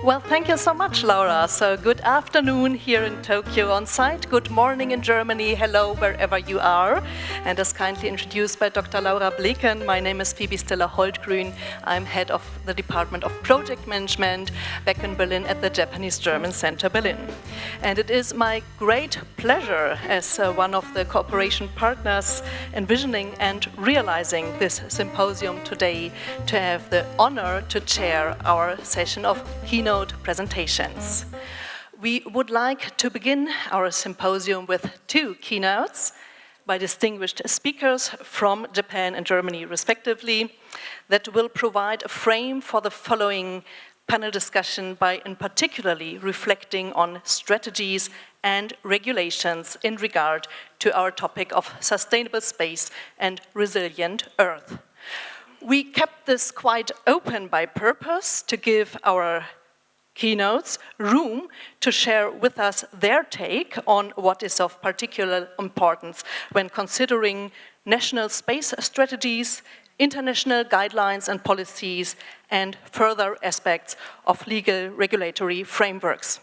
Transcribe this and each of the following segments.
Well, thank you so much, Laura. So good afternoon here in Tokyo on site. Good morning in Germany. Hello, wherever you are. And as kindly introduced by Dr. Laura Bleken, my name is Phoebe Stiller-Holtgrün. I'm head of the Department of Project Management back in Berlin at the Japanese-German Center Berlin. And it is my great pleasure as one of the cooperation partners envisioning and realizing this symposium today to have the honor to chair our session of keynote presentations. We would like to begin our symposium with two keynotes by distinguished speakers from Japan and Germany respectively that will provide a frame for the following panel discussion by in particularly reflecting on strategies and regulations in regard to our topic of sustainable space and resilient Earth. We kept this quite open by purpose to give our keynotes room to share with us their take on what is of particular importance when considering national space strategies, international guidelines and policies, and further aspects of legal regulatory frameworks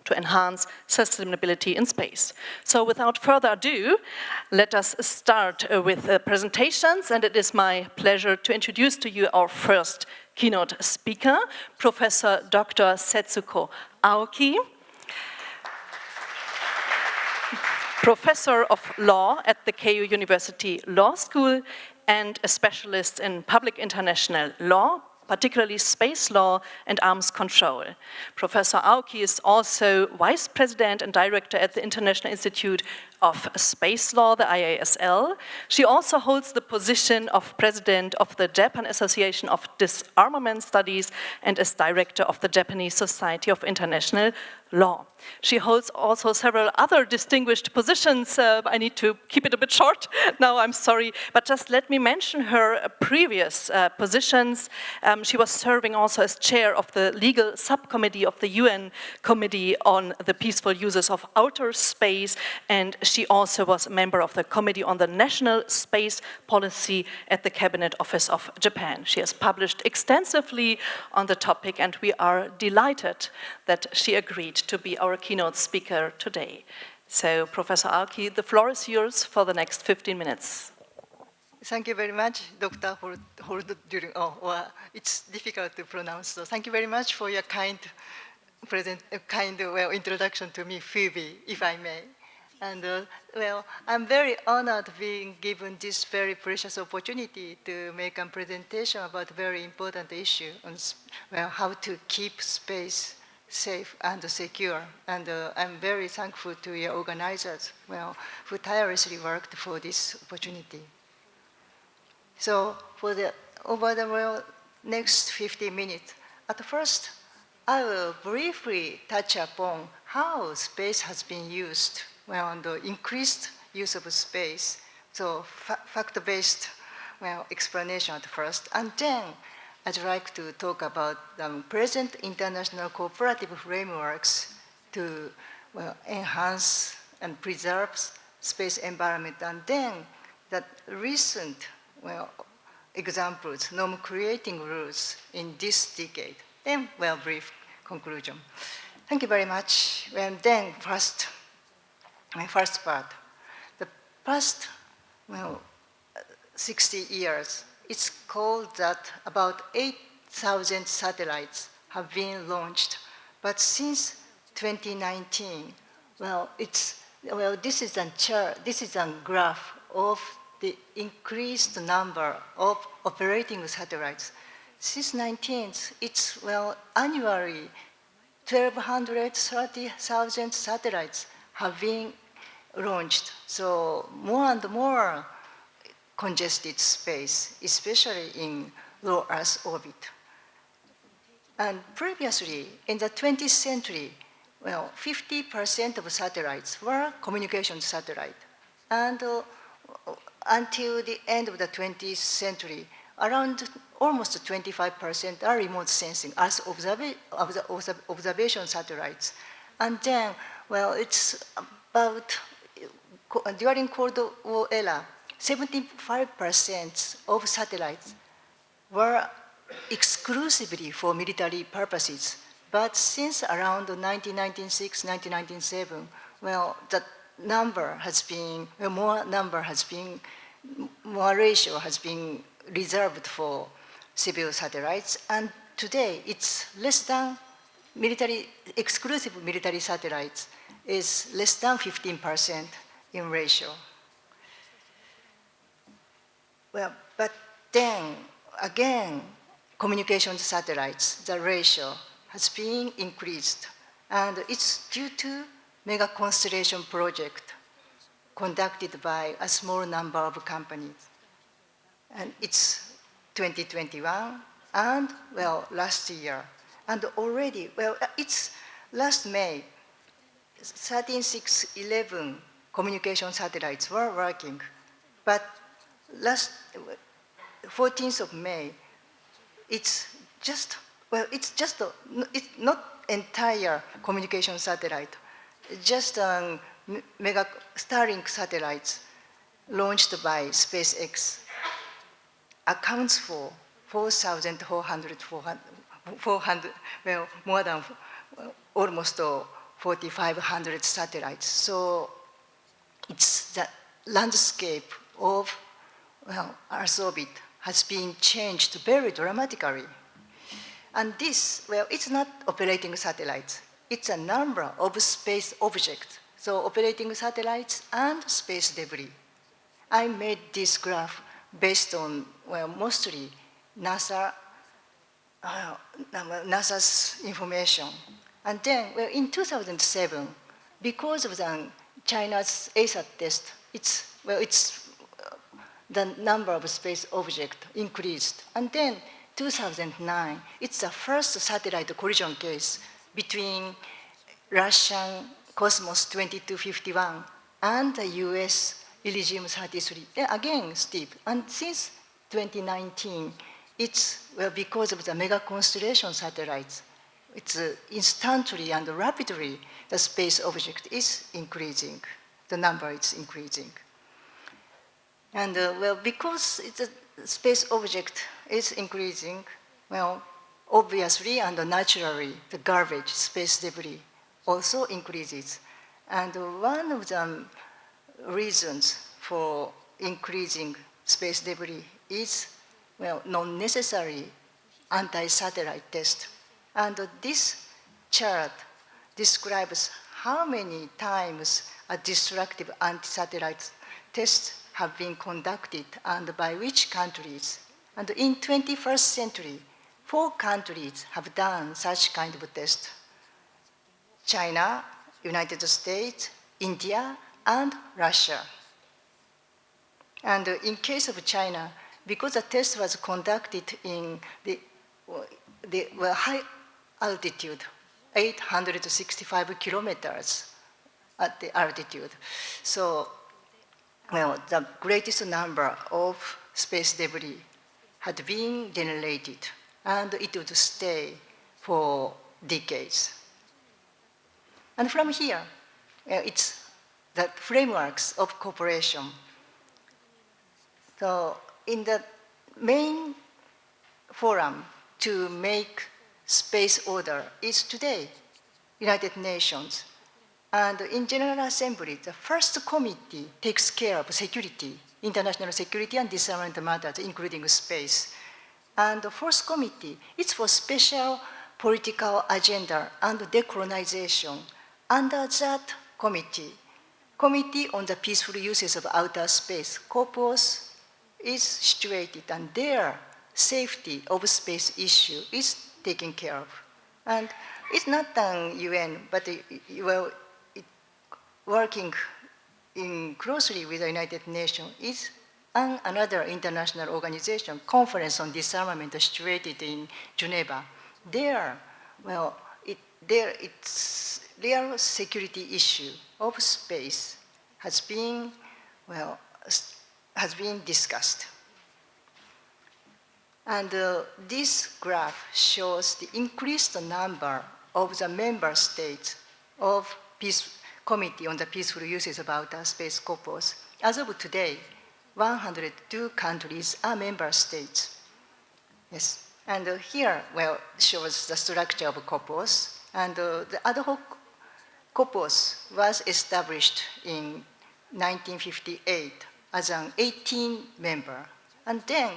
to enhance sustainability in space. So without further ado, let us start with presentations, and it is my pleasure to introduce to you our first keynote speaker, Professor Dr. Setsuko Aoki, Professor of Law at the Keio University Law School and a specialist in public international law, particularly space law and arms control. Professor Aoki is also Vice President and Director at the International Institute of Space Law, the IASL. She also holds the position of President of the Japan Association of Disarmament Studies and is Director of the Japanese Society of International Law. She holds also several other distinguished positions. I need to keep it a bit short now, I'm sorry, but just let me mention her previous positions. She was serving also as chair of the legal subcommittee of the UN Committee on the Peaceful Uses of Outer Space, and she also was a member of the Committee on the National Space Policy at the Cabinet Office of Japan. She has published extensively on the topic, and we are delighted that she agreed to be our keynote speaker today. So, Professor Aoki, the floor is yours for the next 15 minutes. Thank you very much, Dr. Holtgrün. It's difficult to pronounce, so thank you very much for your kind introduction to me, Phoebe, if I may. And I'm very honored being given this very precious opportunity to make a presentation about a very important issue on how to keep space safe and secure. And I'm very thankful to your organizers, who tirelessly worked for this opportunity. So over the next 50 minutes, at first, I will briefly touch upon how space has been used, on the increased use of space. So fact-based explanation at first, and then I'd like to talk about the present international cooperative frameworks to enhance and preserve space environment, and then that recent examples, norm-creating rules in this decade. Then, brief conclusion. Thank you very much. And then my first part. The past 60 years, it's called that about 8,000 satellites have been launched. But since 2019, this is a chart, this is a graph of the increased number of operating satellites. Since 2019, it's annually 1,230,000 satellites have been launched. So more and more congested space, especially in low Earth orbit. And previously, in the 20th century, 50% of satellites were communication satellites. And until the end of the 20th century, around almost 25% are remote sensing as observation satellites. And then, it's about, during Cold War era, 75% of satellites were exclusively for military purposes But since around 1996, 1997, well, the number has been, more ratio has been reserved for civil satellites, and today it's less than exclusive military satellites is less than 15% in ratio. Well, but then again, communication satellites, the ratio has been increased, and it's due to mega constellation project conducted by a small number of companies. And it's 2021, and well, last year. And already, well, it's last May, 13611 communication satellites were working, but last 14th of May, it's just, well, it's not entire communication satellite, just mega Starlink satellites launched by SpaceX accounts for 4,400, well, more than almost 4,500 satellites. So it's the landscape of, well, Earth orbit has been changed very dramatically. And this, well, it's not operating satellites. It's a number of space objects. So operating satellites and space debris. I made this graph based on, well, mostly NASA's information. And then, well, in 2007, because of China's ASAT test, the number of space objects increased. And then 2009, it's the first satellite collision case between Russian Cosmos 2251 and the US Elysium 33. Again, steep. And since 2019, it's, well, because of the mega constellation satellites, it's instantly and rapidly the space object is increasing. The number is increasing. And well, because it's a space object is increasing, well, obviously and naturally, the garbage, space debris also increases. And one of the reasons for increasing space debris is, well, non-necessary anti-satellite test. And this chart describes how many times a destructive anti-satellite test have been conducted and by which countries. And in 21st century, 4 countries have done such kind of test: China, United States, India, and Russia. And in case of China, because the test was conducted in the high altitude, 865 kilometers at the altitude. So, well, the greatest number of space debris had been generated, and it would stay for decades. And from here, it's the frameworks of cooperation. So in the main forum to make space order is today, United Nations. And in General Assembly, the first committee takes care of security, international security and disarmament matters, including space. And the fourth committee, it's for special political agenda and decolonization. Under that committee, Committee on the Peaceful Uses of Outer Space, COPOS, is situated, and their safety of space issue is taken care of. And it's not an UN, but well, working closely with the United Nations is another international organization, Conference on Disarmament, situated in Geneva. There, well, their security issue of space has been, well, has been discussed. And this graph shows the increased number of the member states of Committee on the Peaceful Uses of Outer Space, COPOS. As of today, 102 countries are member states. Yes. And here, well, shows the structure of COPOS. And the ad hoc COPOS was established in 1958 as an 18-member. And then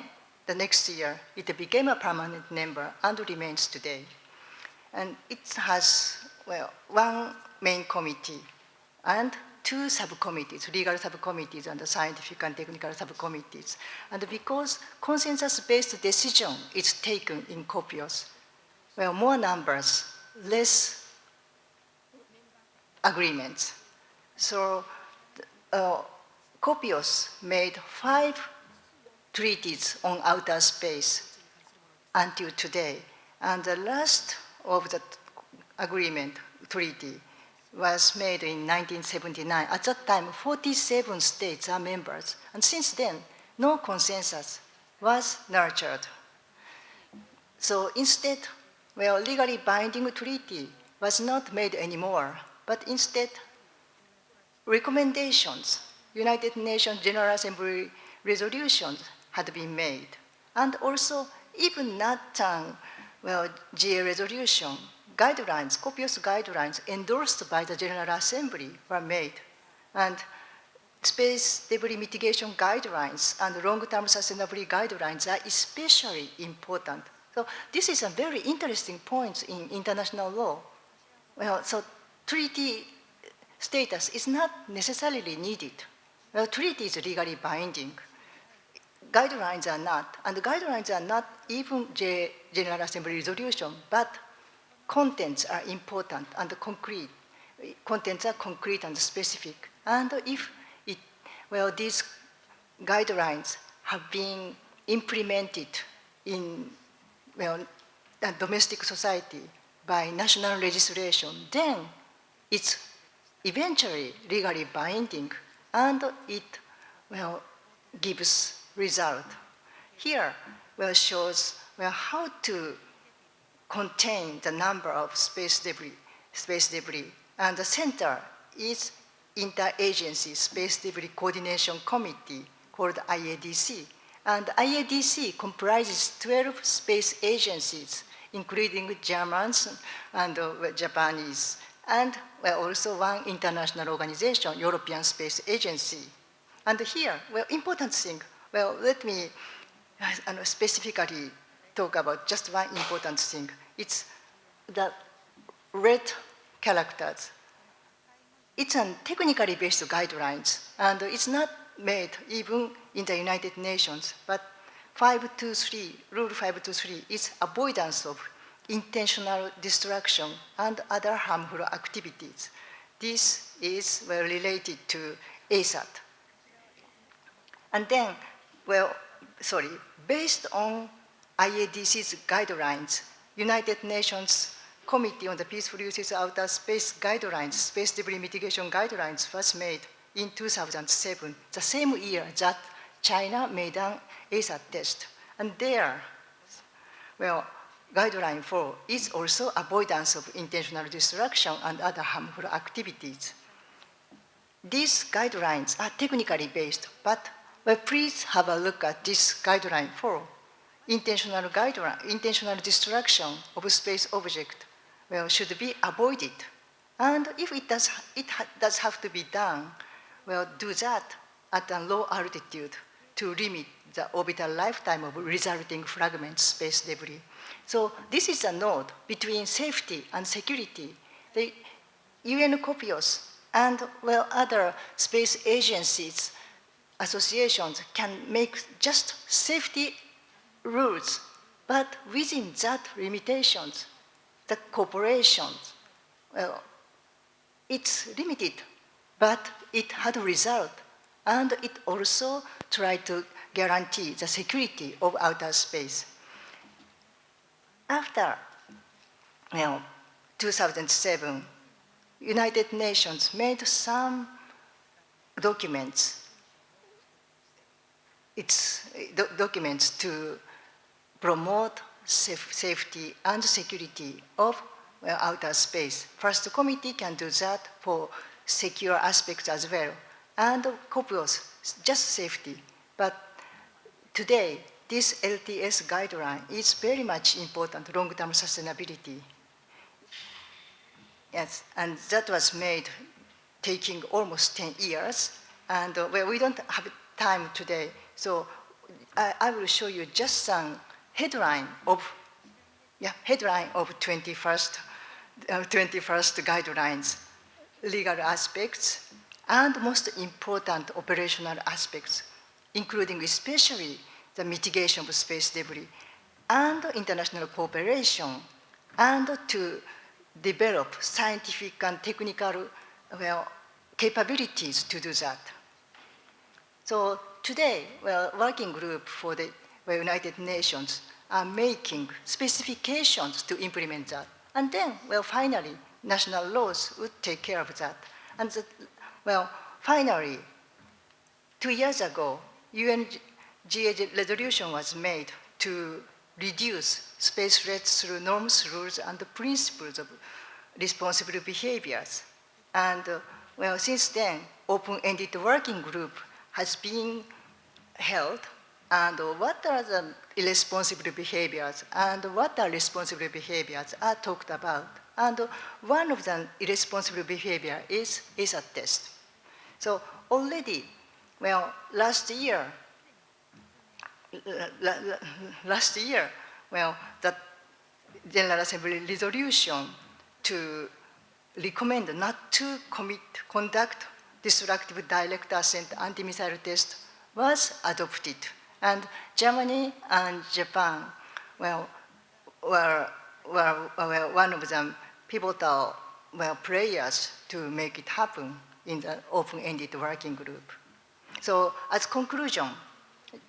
the next year, it became a permanent member and remains today. And it has, well, one main committee and two subcommittees, legal subcommittees and the scientific and technical subcommittees. And because consensus-based decision is taken in COPIOS, well, more numbers, less agreements. So COPIOS made 5 treaties on outer space until today. And the last of the agreement, treaty, was made in 1979. At that time, 47 states are members. And since then, no consensus was nurtured. So instead, well, legally binding treaty was not made anymore, but instead, recommendations, United Nations General Assembly resolutions had been made. And also, even not well, GA resolution, guidelines, copious guidelines endorsed by the General Assembly were made. And space debris mitigation guidelines and long-term sustainability guidelines are especially important. So this is a very interesting point in international law. Well, so treaty status is not necessarily needed. Well, treaty is legally binding. Guidelines are not, and the guidelines are not even General Assembly resolution, but contents are important and concrete. Contents are concrete and specific. And if it, well, these guidelines have been implemented in, well, domestic society by national legislation, then it's eventually legally binding, and it, well, gives result. Here, well, shows, well, how to contain the number of space debris. And the center is Interagency Space Debris Coordination Committee called IADC. And IADC comprises 12 space agencies, including Germans and Japanese, and well, also one international organization, European Space Agency. And here, well, important thing, well, let me specifically talk about just one important thing. It's the red characters. It's a technically based guidelines, and it's not made even in the United Nations, but 523, Rule 523 is avoidance of intentional destruction and other harmful activities. This is well related to ASAT. And then, well, sorry, based on IADC's guidelines, United Nations Committee on the Peaceful Uses of Outer Space guidelines, space debris mitigation guidelines was made in 2007, the same year that China made an ASAT test. And there, well, guideline 4 is also avoidance of intentional destruction and other harmful activities. These guidelines are technically based, but well, please have a look at this guideline 4. Intentional destruction of space object, well, should be avoided. And if it does have to be done, well, do that at a low altitude to limit the orbital lifetime of resulting fragment space debris. So this is a node between safety and security. The UN COPIOS and well, other space agencies, associations can make just safety rules, but within that limitations, the cooperation, well, it's limited, but it had a result, and it also tried to guarantee the security of outer space. After 2007, United Nations made some documents. It's documents to promote safety and security of outer space. First committee can do that for secure aspects as well. And COPIOS, just safety. But today, this LTS guideline is very much important, long-term sustainability. Yes, and that was made taking almost 10 years. And well, we don't have time today, so I will show you just some headline of 21st guidelines, legal aspects, and most important operational aspects, including especially the mitigation of space debris and international cooperation, and to develop scientific and technical capabilities to do that. So today, working group for the United Nations are making specifications to implement that. And then, finally, national laws would take care of that. And finally, 2 years ago, UNGA resolution was made to reduce space threats through norms, rules, and the principles of responsible behaviors. And since then, open-ended working group has been held, and what are the irresponsible behaviors and what are responsible behaviors are talked about. And one of the irresponsible behavior is a test. So already, last year, the General Assembly resolution to recommend not to conduct destructive direct ascent anti-missile test was adopted. And Germany and Japan were one of the pivotal players to make it happen in the open-ended working group. So as conclusion,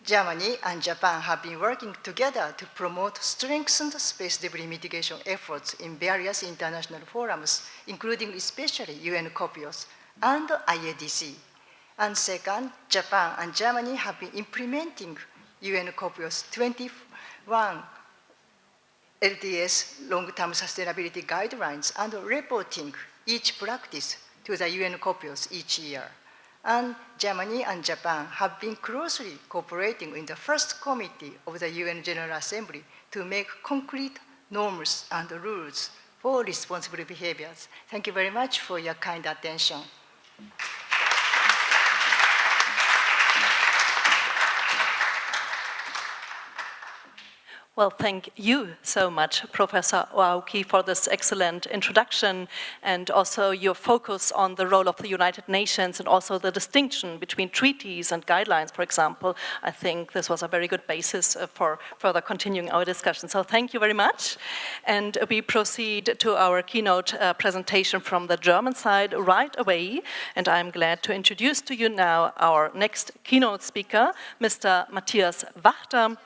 Germany and Japan have been working together to promote strengthened space debris mitigation efforts in various international forums, including especially UN COPIOS and IADC. And second, Japan and Germany have been implementing UN COPIOS 21 LTS long-term sustainability guidelines and reporting each practice to the UN COPIOS each year. And Germany and Japan have been closely cooperating in the first committee of the UN General Assembly to make concrete norms and rules for responsible behaviors. Thank you very much for your kind attention. Well, thank you so much, Professor Oaoki, for this excellent introduction and also your focus on the role of the United Nations and also the distinction between treaties and guidelines, for example. I think this was a very good basis for further continuing our discussion. So thank you very much. And we proceed to our keynote presentation from the German side right away. And I'm glad to introduce to you now our next keynote speaker, Mr. Matthias Wachter,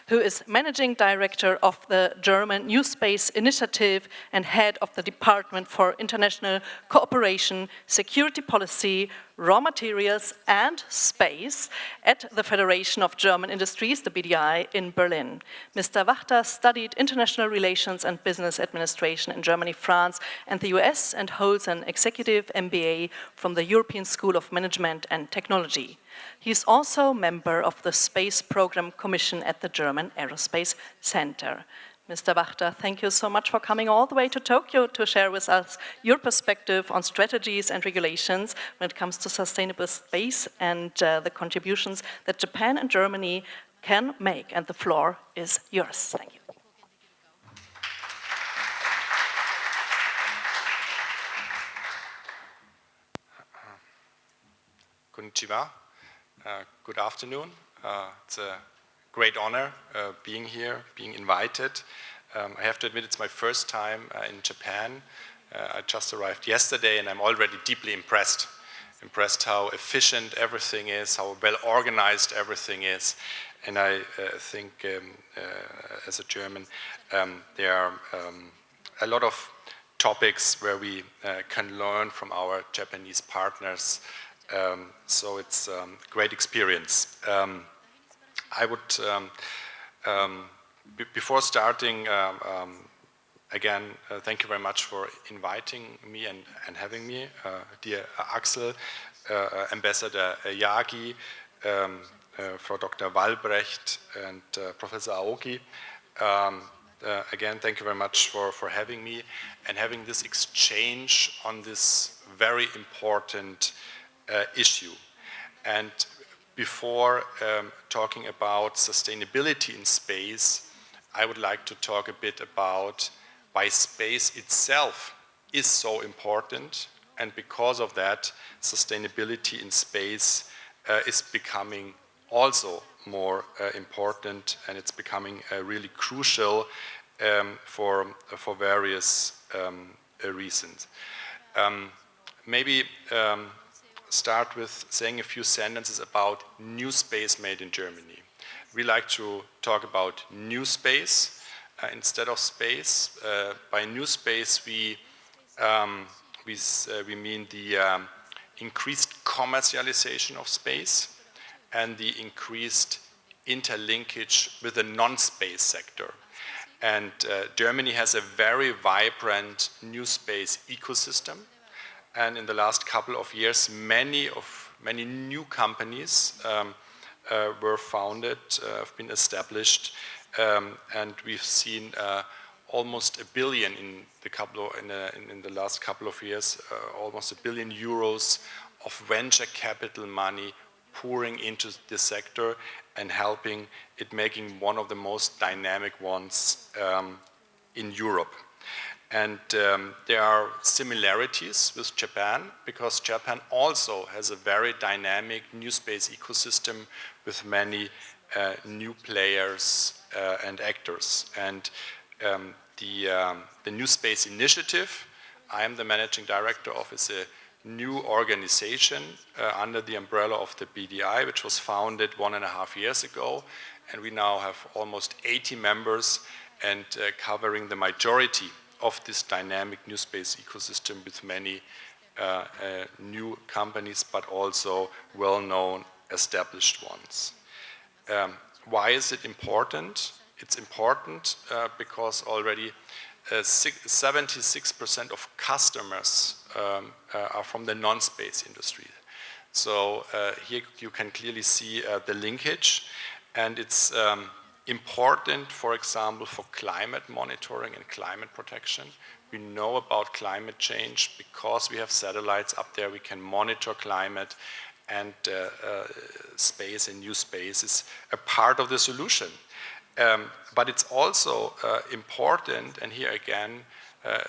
who is Managing Director of the German New Space Initiative and Head of the Department for International Cooperation, Security Policy, Raw Materials and Space at the Federation of German Industries, the BDI, in Berlin. Mr. Wachter studied international relations and business administration in Germany, France and the US and holds an executive MBA from the European School of Management and Technology. He is also a member of the Space Program Commission at the German Aerospace Center. Mr. Wachter, thank you so much for coming all the way to Tokyo to share with us your perspective on strategies and regulations when it comes to sustainable space and the contributions that Japan and Germany can make. And the floor is yours. Thank you. Konnichiwa. Good afternoon. It's a great honor being here, being invited. I have to admit it's my first time in Japan. I just arrived yesterday and I'm already deeply impressed. Impressed how efficient everything is, how well organized everything is. And I think as a German, there are a lot of topics where we can learn from our Japanese partners. So it's a great experience. I would, before starting, again, thank you very much for inviting me and having me, dear Axel, Ambassador Yagi, Frau Dr. Walbrecht and Professor Aoki. Again, thank you very much for having me and having this exchange on this very important issue. And before talking about sustainability in space, I would like to talk a bit about why space itself is so important, and because of that, sustainability in space is becoming also more important, and it's becoming really crucial for various reasons. Maybe start with saying a few sentences about new space made in Germany. We like to talk about new space instead of space. By new space, we mean the increased commercialization of space and the increased interlinkage with the non-space sector. And Germany has a very vibrant new space ecosystem. And in the last couple of years, many new companies were founded, have been established, and we've seen almost $1 billion in the last couple of years, almost €1 billion of venture capital money pouring into the sector and helping it making one of the most dynamic ones in Europe. And there are similarities with Japan, because Japan also has a very dynamic new space ecosystem with many new players and actors. And the New Space Initiative, I am the managing director of, is a new organization under the umbrella of the BDI, which was founded 1.5 years ago. And we now have almost 80 members and covering the majority of this dynamic new space ecosystem with many new companies, but also well-known established ones. Why is it important? It's important because already 76% of customers are from the non-space industry. So here you can clearly see the linkage, and it's important, for example, for climate monitoring and climate protection. We know about climate change because we have satellites up there. We can monitor climate, and space and new space is a part of the solution. But it's also important, and here again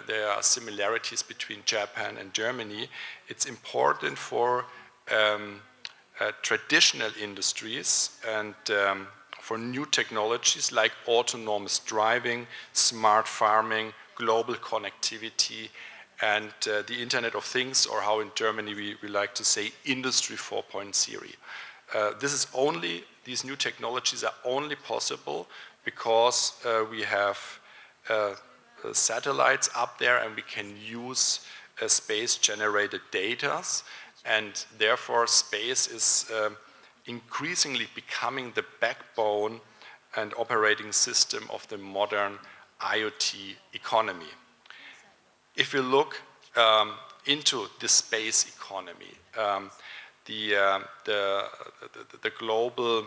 there are similarities between Japan and Germany. It's important for traditional industries and for new technologies like autonomous driving, smart farming, global connectivity, and the Internet of Things, or how in Germany we like to say Industry 4.0. These new technologies are only possible because we have satellites up there, and we can use space-generated data, and therefore space is increasingly becoming the backbone and operating system of the modern IoT economy. If you look into the space economy, the global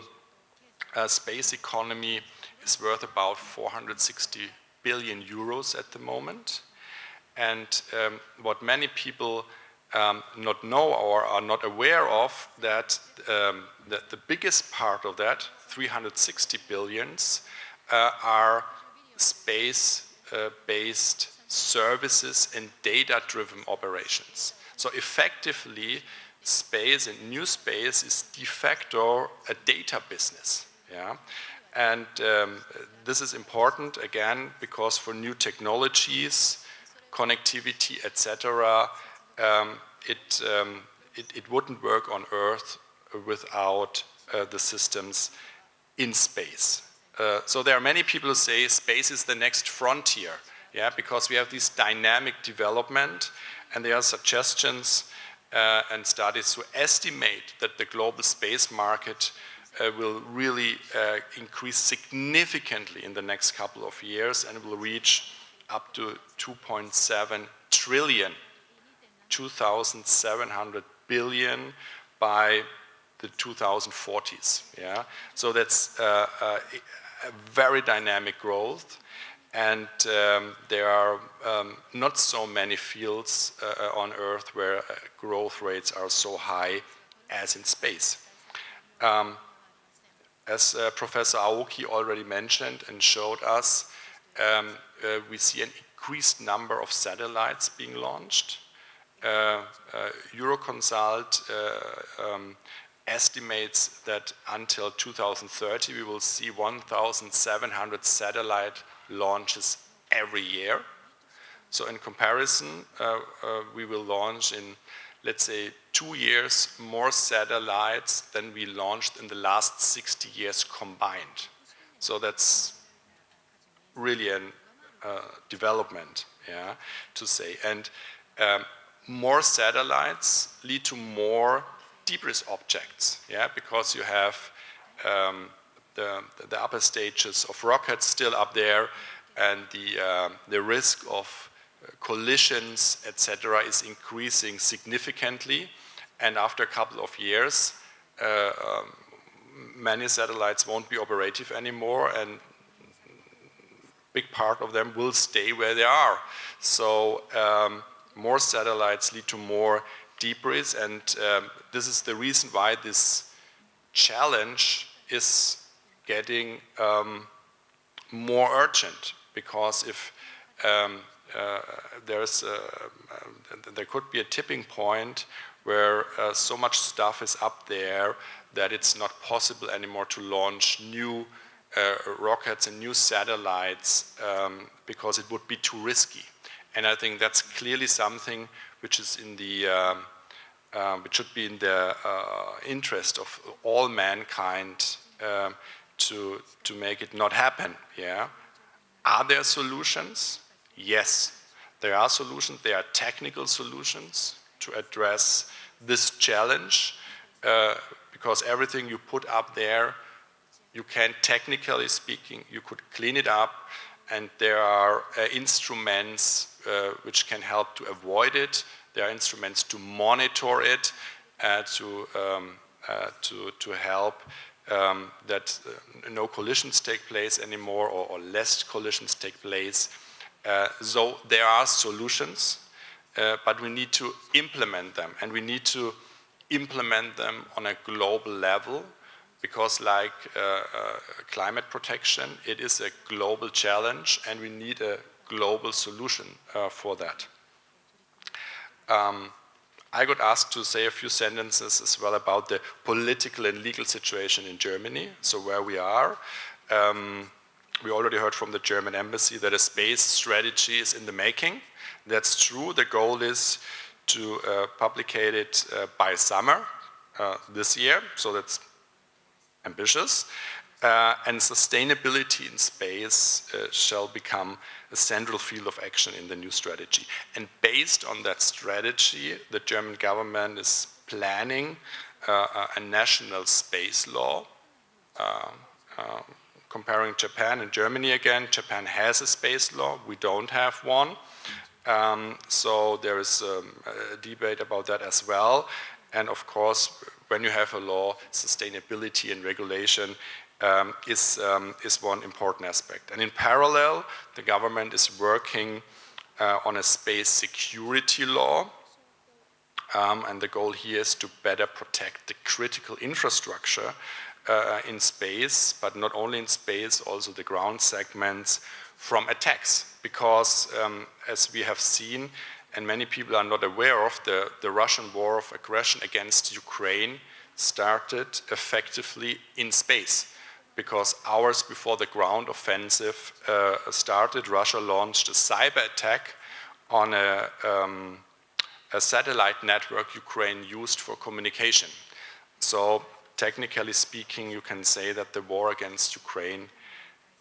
space economy is worth about 460 billion euros at the moment. And what many people not know or are not aware of, that the biggest part of that, 360 billions, are space-based services and data-driven operations. So effectively, space and new space is de facto a data business. Yeah? And this is important, again, because for new technologies, connectivity, etc., it wouldn't work on Earth without the systems in space. So there are many people who say space is the next frontier, yeah, because we have this dynamic development, and there are suggestions and studies to estimate that the global space market will really increase significantly in the next couple of years, and will reach up to 2.7 trillion, 2,700 billion by the 2040s. Yeah, so that's a very dynamic growth, and there are not so many fields on Earth where growth rates are so high as in space. As Professor Aoki already mentioned and showed us, we see an increased number of satellites being launched. Euroconsult estimates that until 2030 we will see 1,700 satellite launches every year. So in comparison, we will launch in, let's say, 2 years more satellites than we launched in the last 60 years combined. So that's really a development, yeah, to say. And more satellites lead to more debris objects, yeah, because you have the upper stages of rockets still up there, and the risk of collisions, etc., is increasing significantly. And after a couple of years, many satellites won't be operative anymore, and big part of them will stay where they are. So more satellites lead to more debris, and this is the reason why this challenge is getting more urgent, because if there could be a tipping point where so much stuff is up there that it's not possible anymore to launch new rockets and new satellites because it would be too risky. And I think that's clearly something which is in the which should be in the interest of all mankind to make it not happen. Yeah. Are there solutions? Yes, there are solutions. There are technical solutions to address this challenge, because everything you put up there, you can, technically speaking, you could clean it up, and there are instruments which can help to avoid it. There are instruments to monitor it, to help that no collisions take place anymore, or less collisions take place. So there are solutions, but we need to implement them, and we need to implement them on a global level, because like climate protection, it is a global challenge, and we need a global solution for that. I got asked to say a few sentences as well about the political and legal situation in Germany, so where we are. We already heard from the German embassy that a space strategy is in the making. That's true. The goal is to publicate it by summer this year, so that's ambitious. And sustainability in space shall become a central field of action in the new strategy. And based on that strategy, the German government is planning a national space law. Comparing Japan and Germany again, Japan has a space law, we don't have one. So there is a debate about that as well. And of course, when you have a law, sustainability and regulation is one important aspect. And in parallel, the government is working on a space security law. And the goal here is to better protect the critical infrastructure in space, but not only in space, also the ground segments, from attacks. Because as we have seen, and many people are not aware of, the Russian war of aggression against Ukraine started effectively in space. Because hours before the ground offensive started, Russia launched a cyber attack on a satellite network Ukraine used for communication. So technically speaking, you can say that the war against Ukraine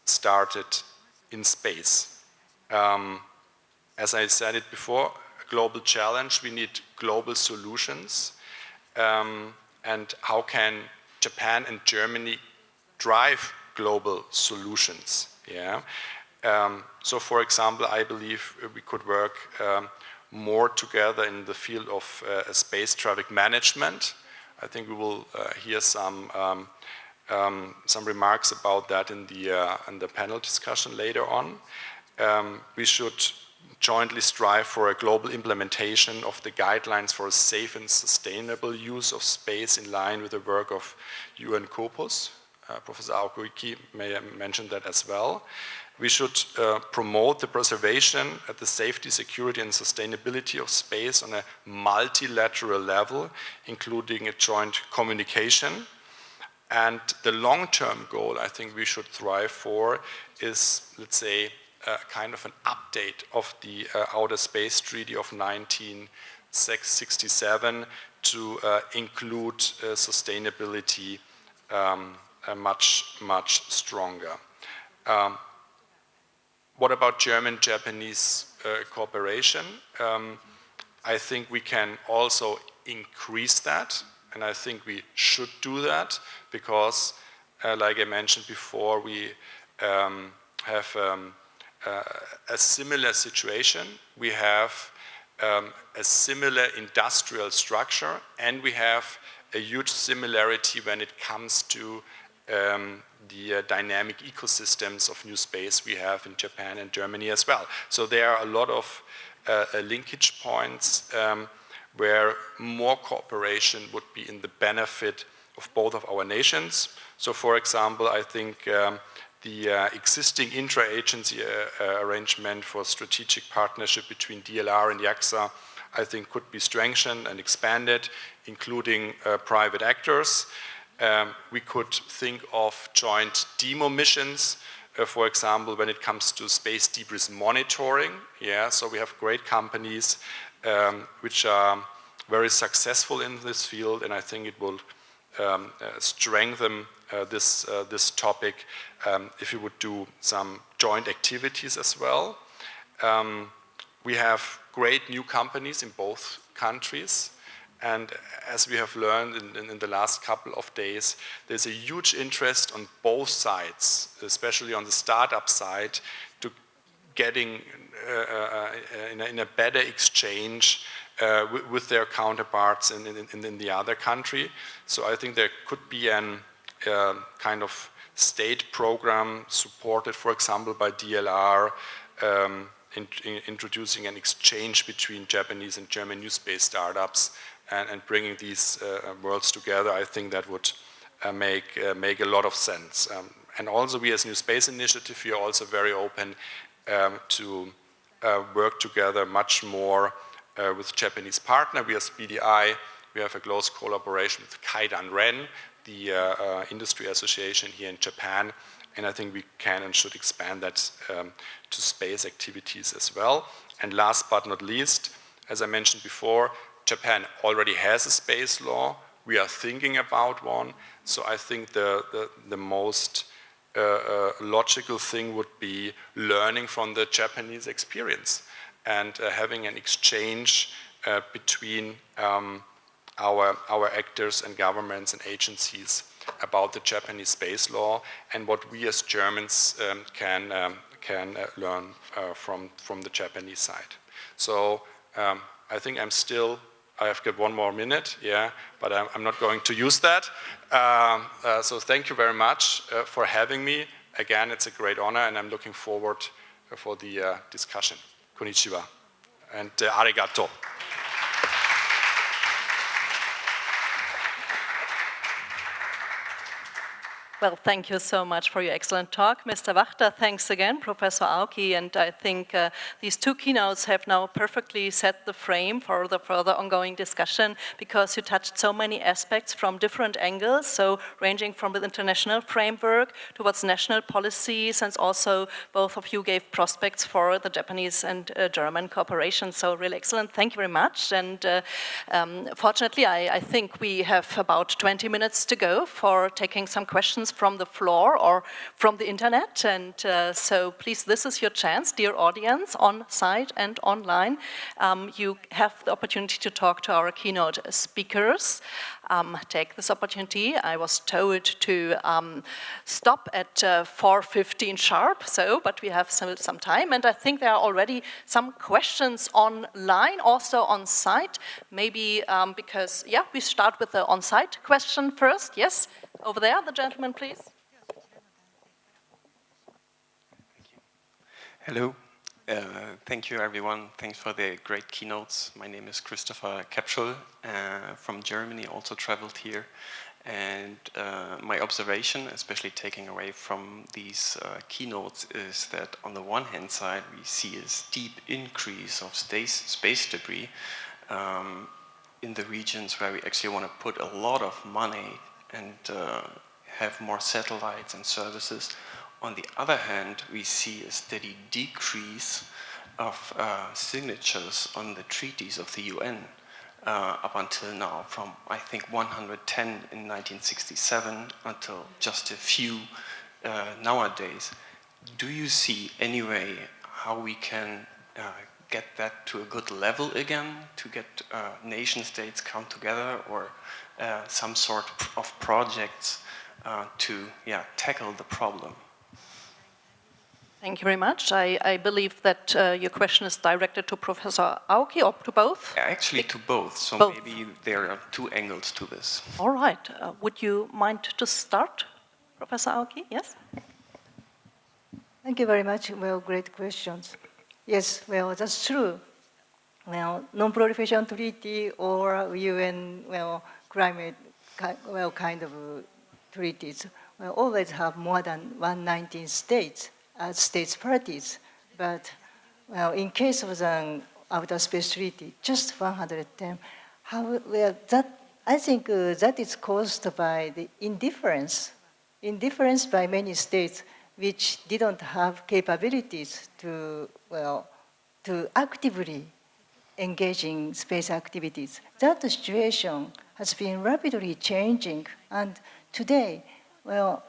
started in space. As I said it before, a global challenge, we need global solutions. And how can Japan and Germany drive global solutions? Yeah. So for example, I believe we could work more together in the field of space traffic management. I think we will hear some remarks about that in the panel discussion later on. We should jointly strive for a global implementation of the guidelines for a safe and sustainable use of space in line with the work of UN Corpus. Professor Aoki may have mentioned that as well. We should promote the preservation, the safety, security and sustainability of space on a multilateral level, including a joint communication. And the long-term goal I think we should strive for is, let's say, kind of an update of the Outer Space Treaty of 1967 to include sustainability much stronger. What about German-Japanese cooperation? I think we can also increase that, and I think we should do that because, like I mentioned before, we have a similar situation. We have a similar industrial structure, and we have a huge similarity when it comes to the dynamic ecosystems of new space we have in Japan and Germany as well. So there are a lot of linkage points where more cooperation would be in the benefit of both of our nations. So for example, I think the existing intra-agency arrangement for strategic partnership between DLR and JAXA, I think could be strengthened and expanded, including private actors. We could think of joint demo missions, for example, when it comes to space debris monitoring. Yeah, so we have great companies which are very successful in this field, and I think it will strengthen this topic if we would do some joint activities as well. We have great new companies in both countries. And as we have learned in the last couple of days, there's a huge interest on both sides, especially on the startup side, to getting in a better exchange with their counterparts in the other country. So I think there could be an kind of state program supported, for example, by DLR, introducing an exchange between Japanese and German new space startups and bringing these worlds together. I think that would make a lot of sense. And also we as New Space Initiative, we are also very open to work together much more with Japanese partner. We as BDI, we have a close collaboration with Kaidan Ren, the industry association here in Japan, and I think we can and should expand that to space activities as well. And last but not least, as I mentioned before, Japan already has a space law. We are thinking about one. So I think the most logical thing would be learning from the Japanese experience and having an exchange between our actors and governments and agencies about the Japanese space law and what we as Germans can learn from the Japanese side. So I think I have got one more minute, yeah, but I'm not going to use that. So thank you very much for having me. Again, it's a great honor, and I'm looking forward for the discussion. Konnichiwa and arigato. Well, thank you so much for your excellent talk, Mr. Wachter. Thanks again, Professor Aoki. And I think these two keynotes have now perfectly set the frame for the further ongoing discussion because you touched so many aspects from different angles, so ranging from the international framework towards national policies, and also both of you gave prospects for the Japanese and German cooperation. So really excellent. Thank you very much. And fortunately, I think we have about 20 minutes to go for taking some questions questions from the floor or from the internet. And so please, this is your chance, dear audience, on site and online. You have the opportunity to talk to our keynote speakers. Take this opportunity. I was told to stop at 4:15 sharp, but we have some time, and I think there are already some questions online, also on site. Maybe because, yeah, we start with the on-site question first. Yes, over there, the gentleman, please. Thank you. Hello. Thank you, everyone. Thanks for the great keynotes. My name is Christopher Kapschul from Germany, also traveled here. And my observation, especially taking away from these keynotes, is that on the one hand side, we see a steep increase of space debris in the regions where we actually want to put a lot of money and have more satellites and services. On the other hand, we see a steady decrease of signatures on the treaties of the UN up until now, from I think 110 in 1967 until just a few nowadays. Do you see any way how we can get that to a good level again, to get nation states come together, or some sort of projects to tackle the problem? Thank you very much. I believe that your question is directed to Professor Aoki, or to both? Actually, to both. So both. Maybe there are two angles to this. All right. Would you mind to start, Professor Aoki? Yes? Thank you very much. Well, great questions. Yes, well, that's true. Well, non-proliferation treaty or UN, well, climate, well, kind of treaties, will always have more than 119 states as states parties. But, well, in case of the outer space treaty, just 110. Well, that, I think that is caused by the indifference by many states which didn't have capabilities to, well, to actively engage in space activities. That situation has been rapidly changing, and today, well,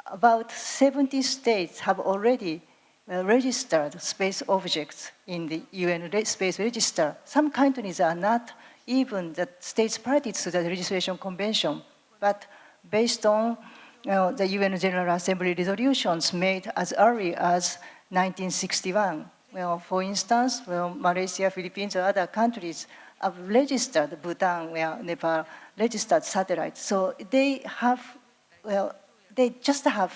about 70 states have already registered space objects in the UN Space Register. Some countries are not even the states parties to the registration convention, but based on the UN General Assembly resolutions made as early as 1961. Well, for instance, well, Malaysia, Philippines, and other countries have registered, Bhutan, well, Nepal, registered satellites. So they have, well, they just have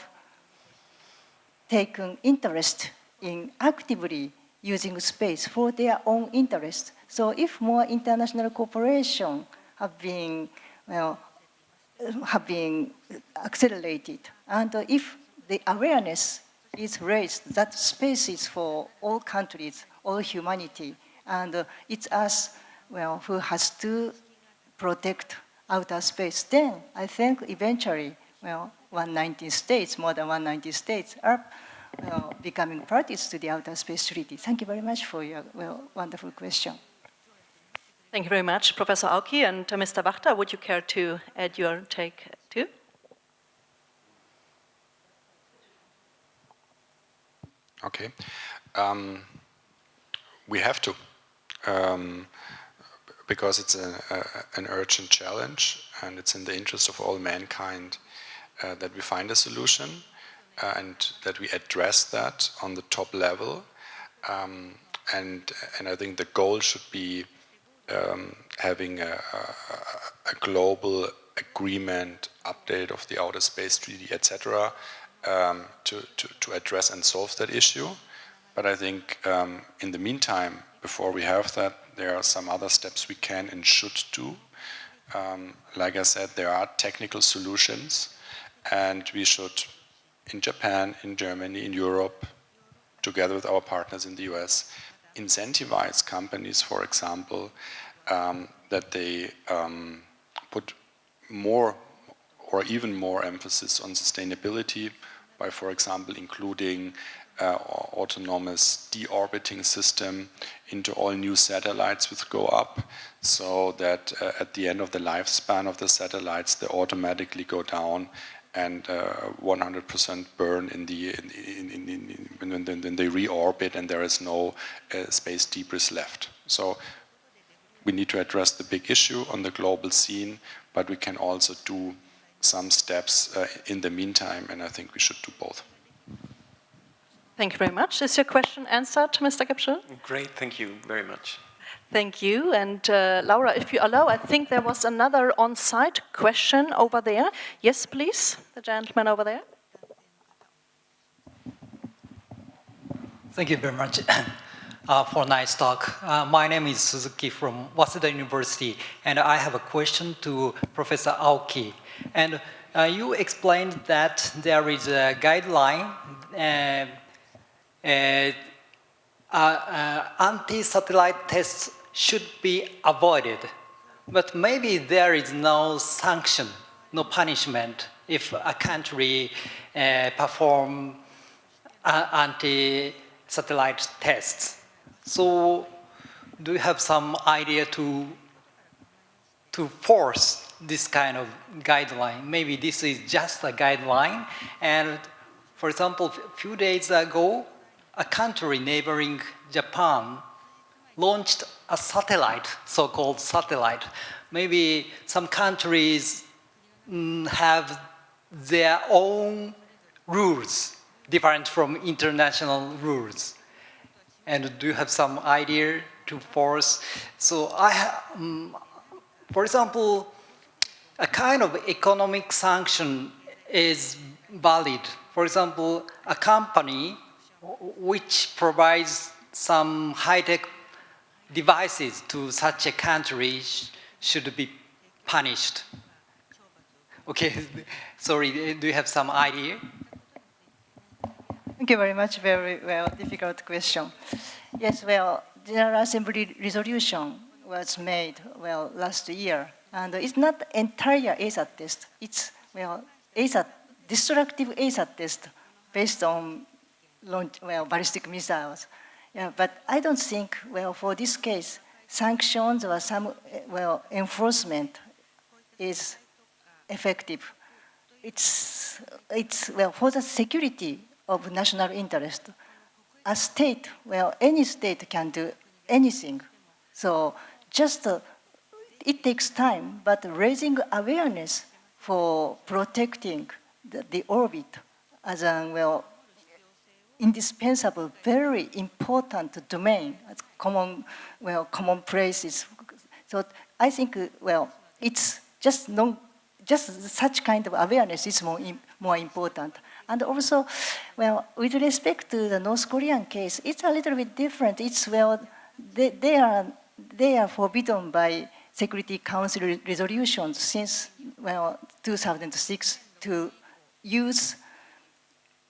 taken interest in actively using space for their own interest. So if more international cooperation have been, well, have been accelerated, and if the awareness is raised that space is for all countries, all humanity, and it's us, well, who has to protect outer space, then I think eventually, well, 190 states, more than 190 states are becoming parties to the Outer Space Treaty. Thank you very much for your, well, wonderful question. Thank you very much, Professor Aoki. And Mr. Wachter, would you care to add your take too? Okay. We have to, because it's an urgent challenge, and it's in the interest of all mankind that we find a solution and that we address that on the top level. And I think the goal should be having a global agreement, update of the Outer Space Treaty, etc., to address and solve that issue. But I think in the meantime, before we have that, there are some other steps we can and should do. Like I said, there are technical solutions, and we should, in Japan, in Germany, in Europe, together with our partners in the US, incentivize companies, for example, that they put more or even more emphasis on sustainability by, for example, including autonomous deorbiting system into all new satellites which go up, so that at the end of the lifespan of the satellites, they automatically go down and 100% burn in when they reorbit and there is no space debris left. So we need to address the big issue on the global scene, but we can also do some steps in the meantime, and I think we should do both. Thank you very much. Is your question answered, Mr. Kapschel? Great, thank you very much. Thank you. And Laura, if you allow, I think there was another on-site question over there. Yes, please, the gentleman over there. Thank you very much for a nice talk. My name is Suzuki from Waseda University, and I have a question to Professor Aoki. And you explained that there is a guideline anti-satellite tests should be avoided, but maybe there is no sanction, no punishment if a country perform anti-satellite tests. So do you have some idea to force this kind of guideline? Maybe this is just a guideline, and for example, a few days ago, a country neighboring Japan launched a satellite, so-called satellite. Maybe some countries have their own rules, different from international rules. And do you have some idea to force? So for example, a kind of economic sanction is valid. For example, a company which provides some high-tech devices to such a country should be punished. Okay, sorry, do you have some idea? Thank you very much. Very well, difficult question. Yes, well, General Assembly resolution was made last year, and it's not entire ASAT test. It's ASAT, destructive ASAT test based on ballistic missiles. Yeah, but I don't think for this case sanctions or some enforcement is effective. It's for the security of national interest. A state, any state can do anything. So just it takes time, but raising awareness for protecting the orbit as a indispensable, very important domain, common places. So I think it's just such kind of awareness is more important. And also, with respect to the North Korean case, it's a little bit different. It's they are forbidden by Security Council resolutions since 2006 to use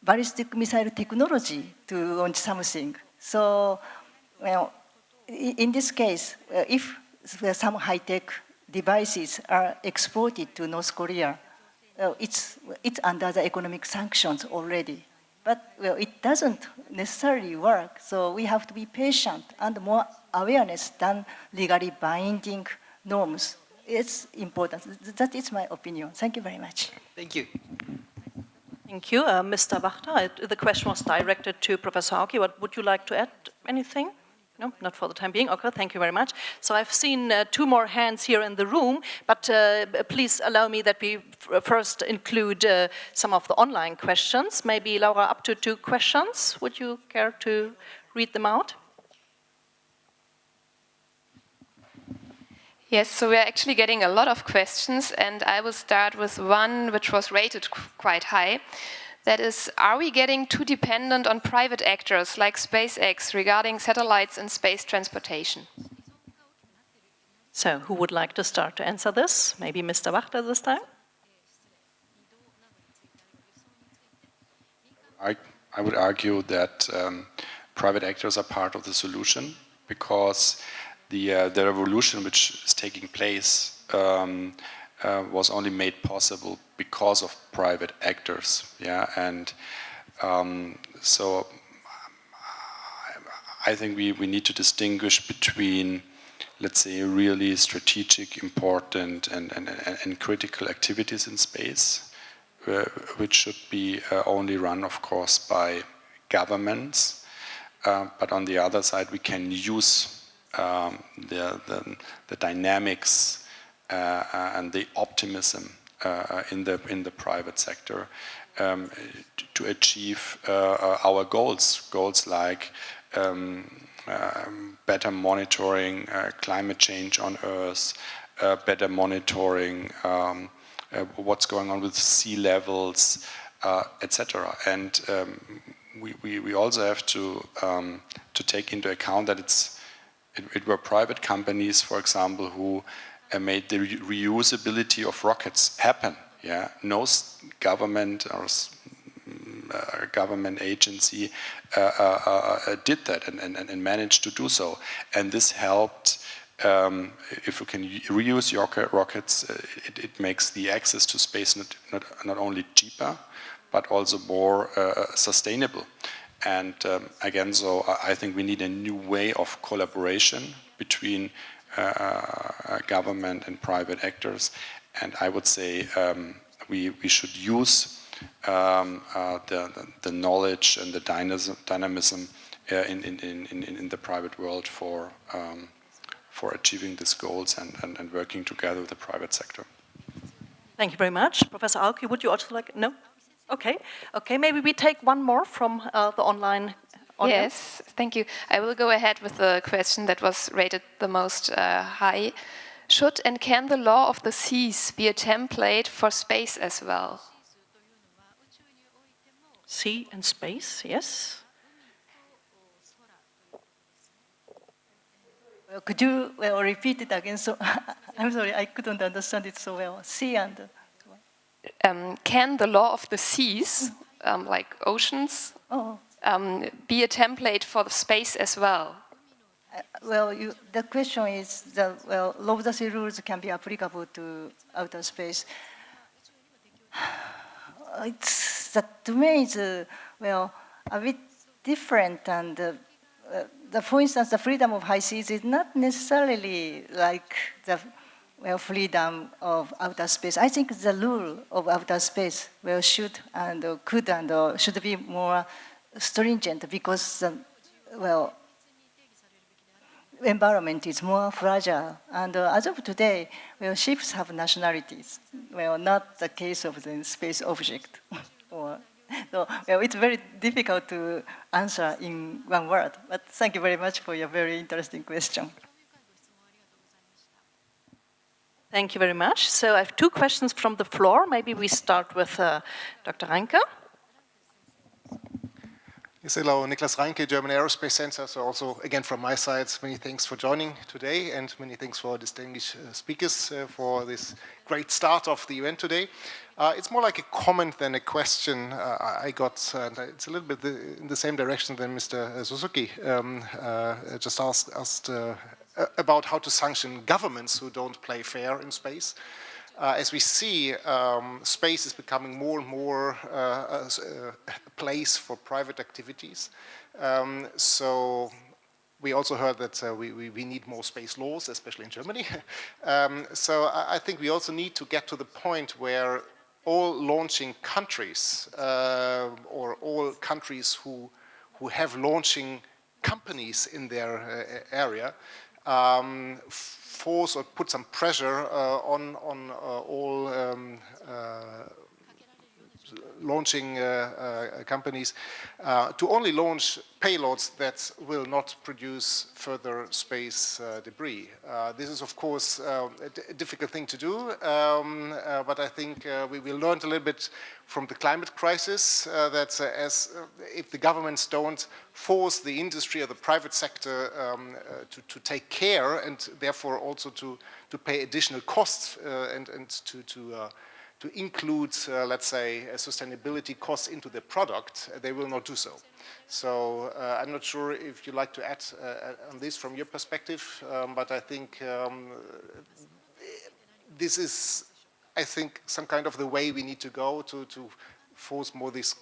ballistic missile technology to launch something. So, in this case, if some high-tech devices are exported to North Korea, it's under the economic sanctions already. But it doesn't necessarily work, so we have to be patient and more awareness than legally binding norms. It's important. That is my opinion. Thank you very much. Thank you. Thank you. Mr. Wachter, the question was directed to Professor Aoki. Would you like to add anything? No, not for the time being. Okay, thank you very much. So I've seen two more hands here in the room, but please allow me that we first include some of the online questions. Maybe, Laura, up to 2 questions. Would you care to read them out? Yes, so we're actually getting a lot of questions, and I will start with one which was rated quite high. That is, are we getting too dependent on private actors like SpaceX regarding satellites and space transportation? So, who would like to start to answer this? Maybe Mr. Wachter this time? I would argue that private actors are part of the solution, because the revolution which is taking place was only made possible because of private actors, yeah, and so I think we need to distinguish between, let's say, really strategic, important, and critical activities in space, which should be only run, of course, by governments. But on the other side, we can use the dynamics and the optimism in the private sector to achieve our goals. Goals like better monitoring climate change on Earth, better monitoring what's going on with sea levels, etc. And we also have to take into account that it were private companies, for example, who made the reusability of rockets happen. Yeah, no government or government agency did that and managed to do so, and this helped. If you can reuse your rockets, it makes the access to space not only cheaper, but also more sustainable. And again, so I think we need a new way of collaboration between government and private actors. And I would say we should use the knowledge and the dynamism in the private world for achieving these goals and working together with the private sector. Thank you very much. Professor Aoki, would you also like, no? Okay, maybe we take one more from the online audience. Yes, thank you. I will go ahead with the question that was rated the most high. Should and can the law of the seas be a template for space as well? Sea and space, yes. Well, could you repeat it again? So I'm sorry, I couldn't understand it so well. Sea and... Can the law of the seas, like oceans, be a template for the space as well? Well, the question is that, law of the sea rules can be applicable to outer space. To me, it's a bit different, and for instance, the freedom of high seas is not necessarily like the freedom of outer space. I think the rule of outer space should and could and should be more stringent because environment is more fragile. And as of today, ships have nationalities. Not the case of the space object. So it's very difficult to answer in one word. But thank you very much for your very interesting question. Thank you very much. So I have two questions from the floor. Maybe we start with Dr. Reinke. Yes, hello, Niklas Reinke, German Aerospace Center. So also, again, from my side, many thanks for joining today and many thanks for distinguished speakers for this great start of the event today. It's more like a comment than a question I got, and it's a little bit in the same direction than Mr. Suzuki just asked about how to sanction governments who don't play fair in space. As we see, space is becoming more and more a place for private activities. So we also heard that we need more space laws, especially in Germany. So I think we also need to get to the point where all launching countries or all countries who have launching companies in their area force or put some pressure on all launching companies to only launch payloads that will not produce further space debris. This is, of course, a difficult thing to do, but I think we learned a little bit from the climate crisis that if the governments don't force the industry or the private sector to take care and therefore also to pay additional costs and to include, let's say, sustainability costs into the product, they will not do so. So I'm not sure if you'd like to add on this from your perspective, but I think this is, I think, some kind of the way we need to go to force more this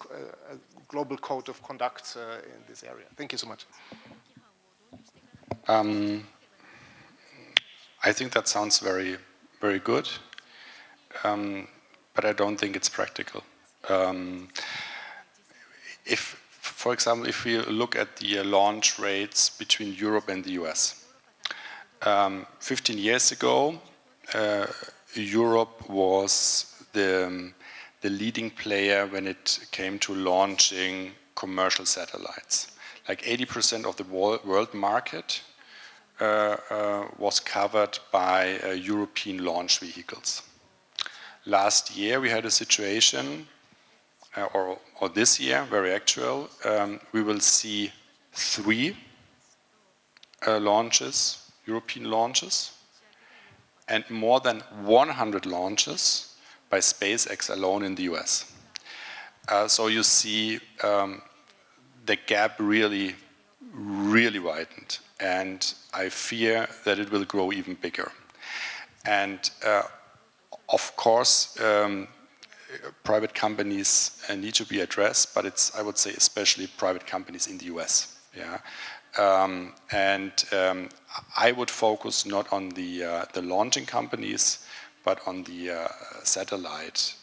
global code of conduct in this area. Thank you so much. I think that sounds very, very good. But I don't think it's practical. For example, if we look at the launch rates between Europe and the US, 15 years ago, Europe was the leading player when it came to launching commercial satellites. Like 80% of the world market was covered by European launch vehicles. Last year we had a situation, or this year, very actual, we will see 3 launches, European launches, and more than 100 launches by SpaceX alone in the US. So you see the gap really widened, and I fear that it will grow even bigger. And of course, private companies need to be addressed, but it's, I would say, especially private companies in the US. Yeah. I would focus not on the launching companies, but on the satellite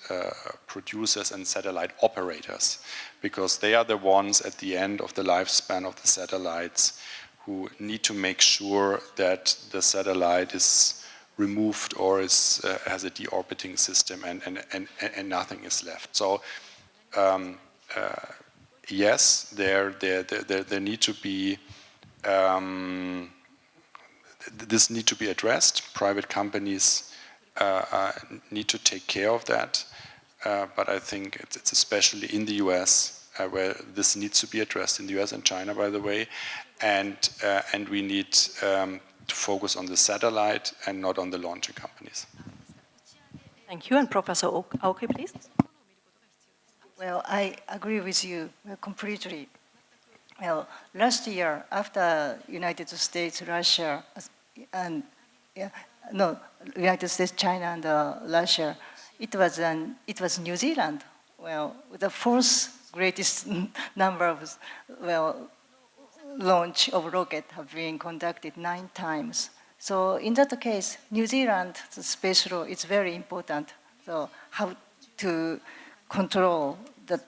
producers and satellite operators, because they are the ones at the end of the lifespan of the satellites who need to make sure that the satellite is removed or has a deorbiting system and nothing is left. So yes, there need to be this need to be addressed. Private companies need to take care of that, but I think it's especially in the US where this needs to be addressed, in the US and China, by the way, and we need to focus on the satellite and not on the launching companies. Thank you. And Professor Aoki, please. Well, I agree with you completely. Well, last year, after United States, Russia, and United States, China, and Russia, it was New Zealand. Well, the 4th greatest number of launch of rocket have been conducted 9 times. So in that case, New Zealand, the space law is very important. So how to control the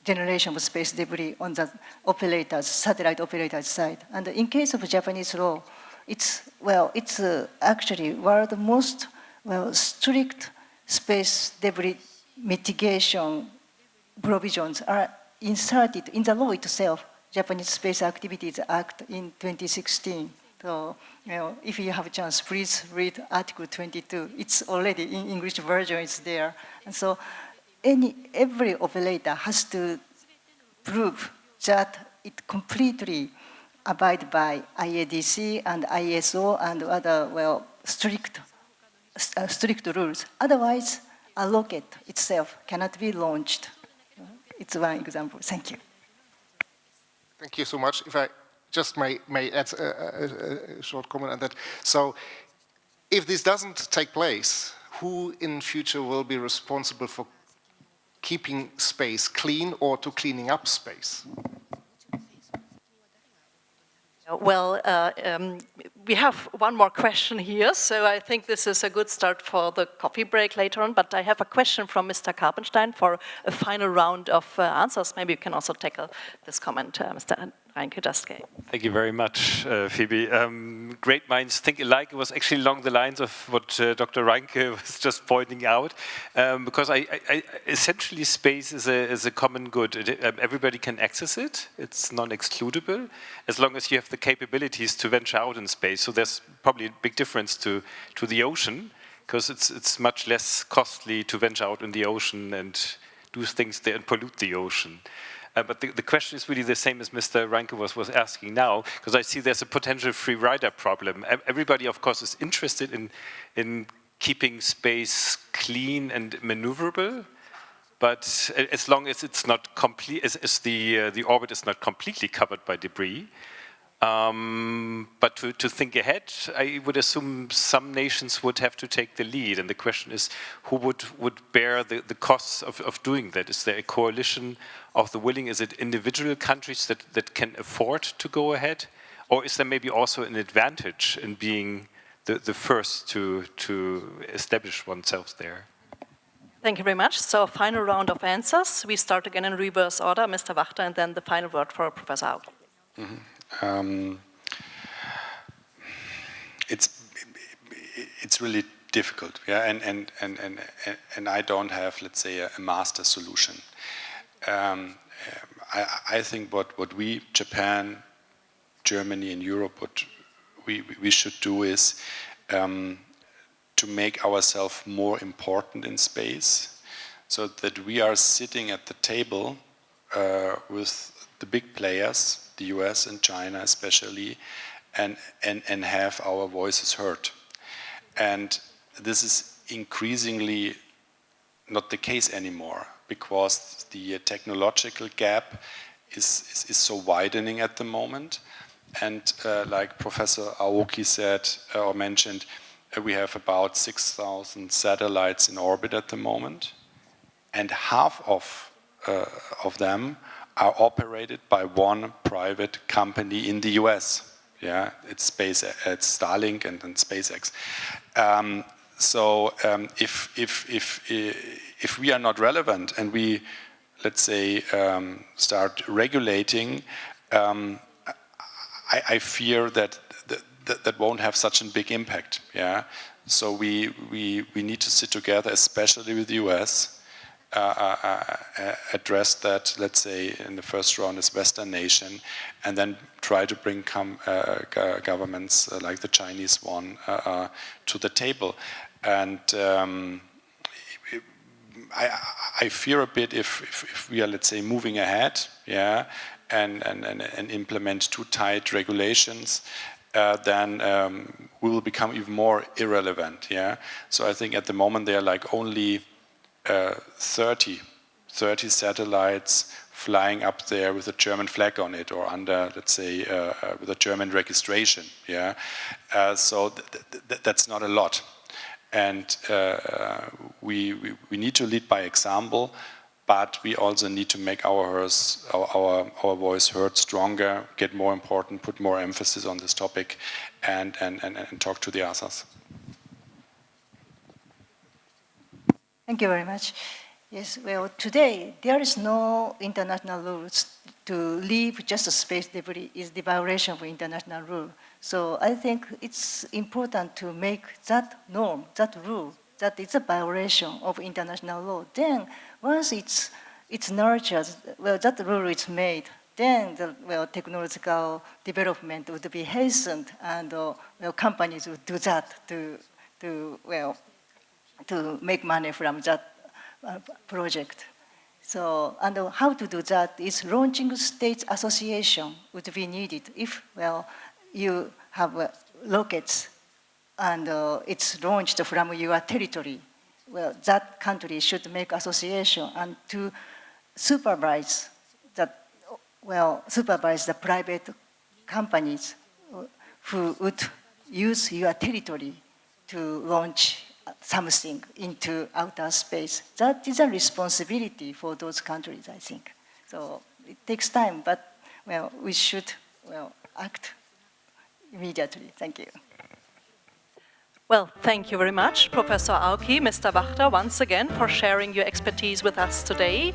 generation of space debris on the operators, satellite operators side. And in case of Japanese law, it's actually one of the most strict space debris mitigation provisions are inserted in the law itself, Japanese Space Activities Act in 2016. So, if you have a chance, please read Article 22. It's already in English version, it's there. And so every operator has to prove that it completely abide by IADC and ISO and other strict rules. Otherwise, a rocket itself cannot be launched. It's one example. Thank you. Thank you so much. If I just may add a short comment on that. So, if this doesn't take place, who in future will be responsible for keeping space clean or to cleaning up space? Well, we have one more question here, so I think this is a good start for the coffee break later on, but I have a question from Mr. Karpenstein for a final round of answers. Maybe you can also tackle this comment, Mr. Reinke just gave. Thank you very much, Phoebe. Great minds think alike. It was actually along the lines of what Dr. Reinke was just pointing out, because essentially space is a common good. Everybody can access it. It's non-excludable, as long as you have the capabilities to venture out in space. So there's probably a big difference to the ocean, because it's much less costly to venture out in the ocean and do things there and pollute the ocean. But the question is really the same as Mr. Reinke was asking now, because I see there's a potential free rider problem. Everybody, of course, is interested in keeping space clean and maneuverable, but as long as it's not complete, as the orbit is not completely covered by debris. But to think ahead, I would assume some nations would have to take the lead, and the question is, who would bear the costs of doing that? Is there a coalition of the willing? Is it individual countries that can afford to go ahead? Or is there maybe also an advantage in being the first to establish oneself there? Thank you very much. So, final round of answers. We start again in reverse order, Mr. Wachter, and then the final word for Professor Aoki. It's really difficult, yeah, and I don't have, let's say, a master solution. I think what we, Japan, Germany, and Europe, what we should do is to make ourselves more important in space, so that we are sitting at the table with the big players, the US and China especially, and have our voices heard. And this is increasingly not the case anymore, because the technological gap is so widening at the moment. And like Professor Aoki said or mentioned, we have about 6,000 satellites in orbit at the moment, and half of them are operated by one private company in the US. Yeah, it's Starlink and SpaceX. So if we are not relevant and we, let's say, start regulating, I fear that won't have such a big impact. Yeah, so we need to sit together, especially with the US. Address that, let's say, in the first round as Western nation, and then try to bring governments like the Chinese one to the table. And I fear a bit if we are, let's say, moving ahead, yeah, and implement too tight regulations, then we will become even more irrelevant. Yeah. So I think at the moment there are like only 30 satellites flying up there with a German flag on it, or under, let's say, with a German registration. Yeah, so that's not a lot, and we need to lead by example, but we also need to make our voice heard stronger, get more important, put more emphasis on this topic, and talk to the others. Thank you very much. Yes, well, today there is no international rules to leave just a space debris is the violation of international rule. So I think it's important to make that norm, that rule, that it's a violation of international law. Then once it's nurtured, well, that rule is made, then the technological development would be hastened, and companies would do that to make money from that project. So, and how to do that is launching states association would be needed. If, you have rockets and it's launched from your territory, that country should make association and to supervise that, supervise the private companies who would use your territory to launch something into outer space. That is a responsibility for those countries, I think. So it takes time, but we should act immediately. Thank you. Well, thank you very much, Professor Aoki, Mr. Wachter, once again for sharing your expertise with us today.